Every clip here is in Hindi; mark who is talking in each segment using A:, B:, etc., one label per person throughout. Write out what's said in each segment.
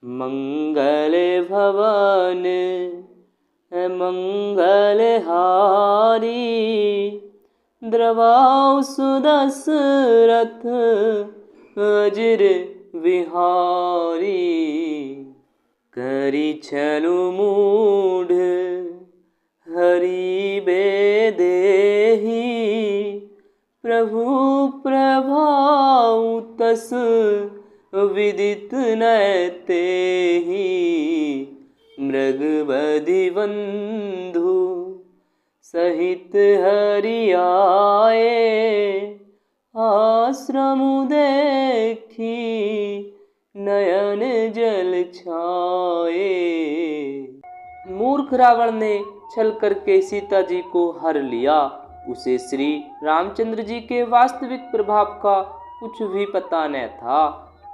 A: मंगल भवन मंगलहारी, द्रवाउ सुदशरथ अजिर विहारी। करी छलु मूढ़ हरि बेदेहि, प्रभु प्रभाउ तस विदित न तेहि। मृगबधि बंधु सहित हरि आए, आश्रम देखी नयन जल छाए। मूर्ख रावण ने छल करके सीता जी को हर लिया। उसे श्री रामचंद्र जी के वास्तविक प्रभाव का कुछ भी पता न था।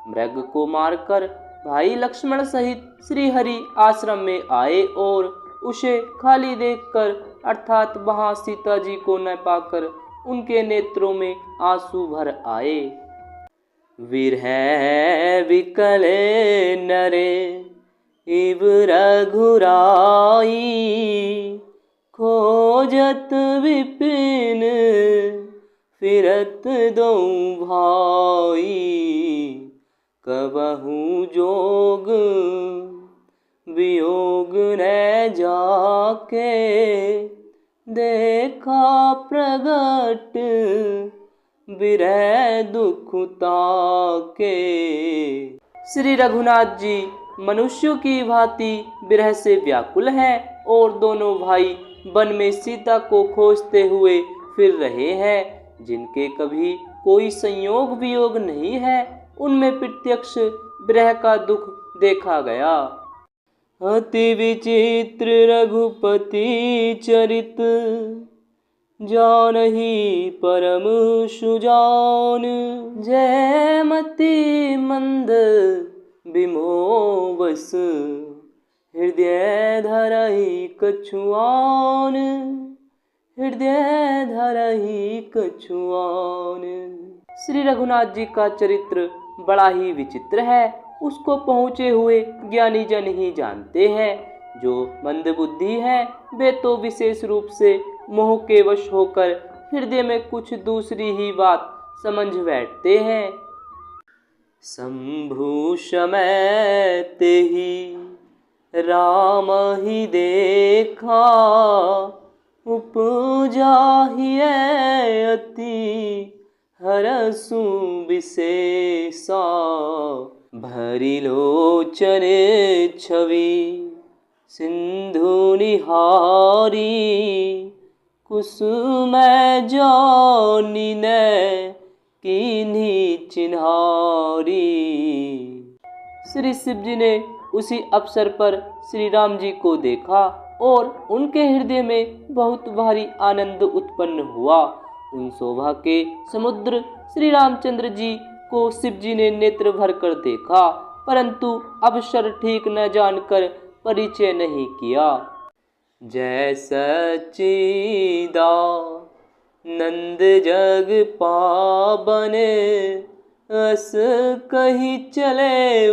A: मृग को मारकर भाई लक्ष्मण सहित श्री हरि आश्रम में आए और उसे खाली देखकर अर्थात वहां सीता जी को न पाकर उनके नेत्रों में आंसू भर आए। विरह विकल नरे इव रघुराई, खोजत विपिन फिरत दो भाई। कबहु जोग वियोग न जाके, देखा प्रगट विरह दुख ताके। श्री रघुनाथ जी मनुष्यों की भांति विरह से व्याकुल हैं और दोनों भाई वन में सीता को खोजते हुए फिर रहे हैं। जिनके कभी कोई संयोग वियोग नहीं है, उनमें प्रत्यक्ष विरह का दुख देखा गया। अति विचित्र रघुपति चरित, जानहि परम सुजान। जयमति मंद विमोवस, हृदय धरहि कछुआन। हृदय धरहि कछुआन। श्री रघुनाथ जी का चरित्र बड़ा ही विचित्र है। उसको पहुँचे हुए ज्ञानी जन ही जानते हैं। जो मंदबुद्धि हैं वे तो विशेष रूप से मोह के वश होकर हृदय में कुछ दूसरी ही बात समझ बैठते हैं। शंभु समय तेहि राम ही देखा, उपजा ही अति हरसु विशेषा। भरी लोचन छवि सिंधु निहारी, कुसुम जानी न कीन्ही चिन्हारी। श्री शिव जी ने उसी अवसर पर श्री राम जी को देखा और उनके हृदय में बहुत भारी आनंद उत्पन्न हुआ। उन शोभा के समुद्र श्री रामचंद्र जी को शिव जी ने नेत्र भर कर देखा, परंतु अवसर ठीक न जानकर परिचय नहीं किया। जय सच्चिदानंद जग पावन, अस कही चले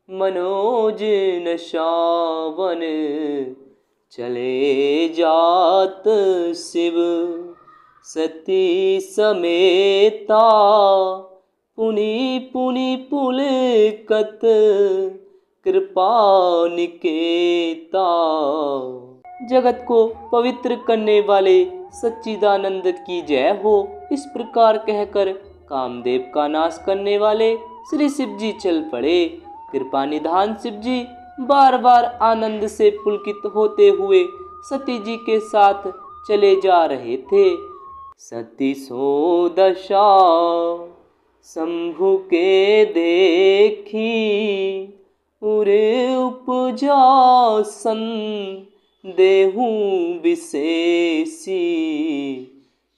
A: मनोज न शावन। चले जात शिव सती समेता, पुनि पुनि पुलकत कृपा निकेता। जगत को पवित्र करने वाले सच्चिदानंद की जय हो। इस प्रकार कहकर कामदेव का नाश करने वाले श्री शिव जी चल पड़े। कृपा निधान शिव जी बार बार आनंद से पुलकित होते हुए सती जी के साथ चले जा रहे थे। सती सो दशा शंभु के देखी, उरे उपजा सन देहु विशेषी।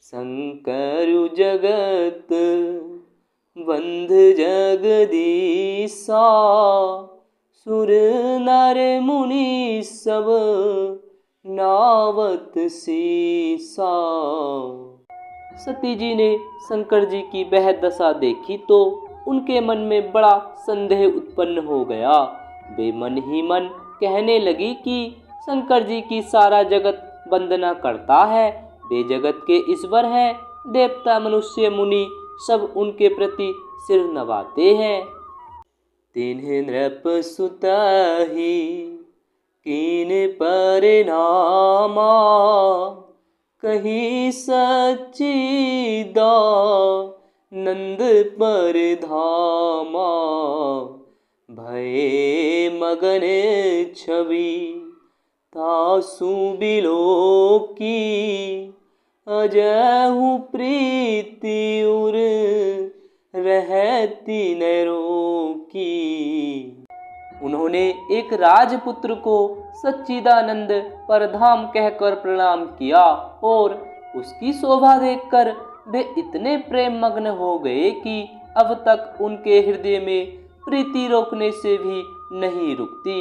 A: शंकर जगत बंध जगदीसा, सुर नर मुनि सब नावत सीसा। सती जी ने शंकर जी की वह दशा देखी तो उनके मन में बड़ा संदेह उत्पन्न हो गया। वे मन ही मन कहने लगी कि शंकर जी की सारा जगत वंदना करता है, वे जगत के ईश्वर हैं। देवता मनुष्य मुनि सब उनके प्रति सिर नवाते हैं। तिन्ह नृप सुताहि कीन परिणामा, कही सच्चिदानंद पर धामा। भये मगन छवि तासु बिलोकी, अजहु प्रीति उर रहती न रोकी। उन्होंने एक राजपुत्र को सच्चिदानंद परधाम कहकर प्रणाम किया और उसकी शोभा देखकर वे इतने प्रेम मग्न हो गए कि अब तक उनके हृदय में प्रीति रोकने से भी नहीं रुकती।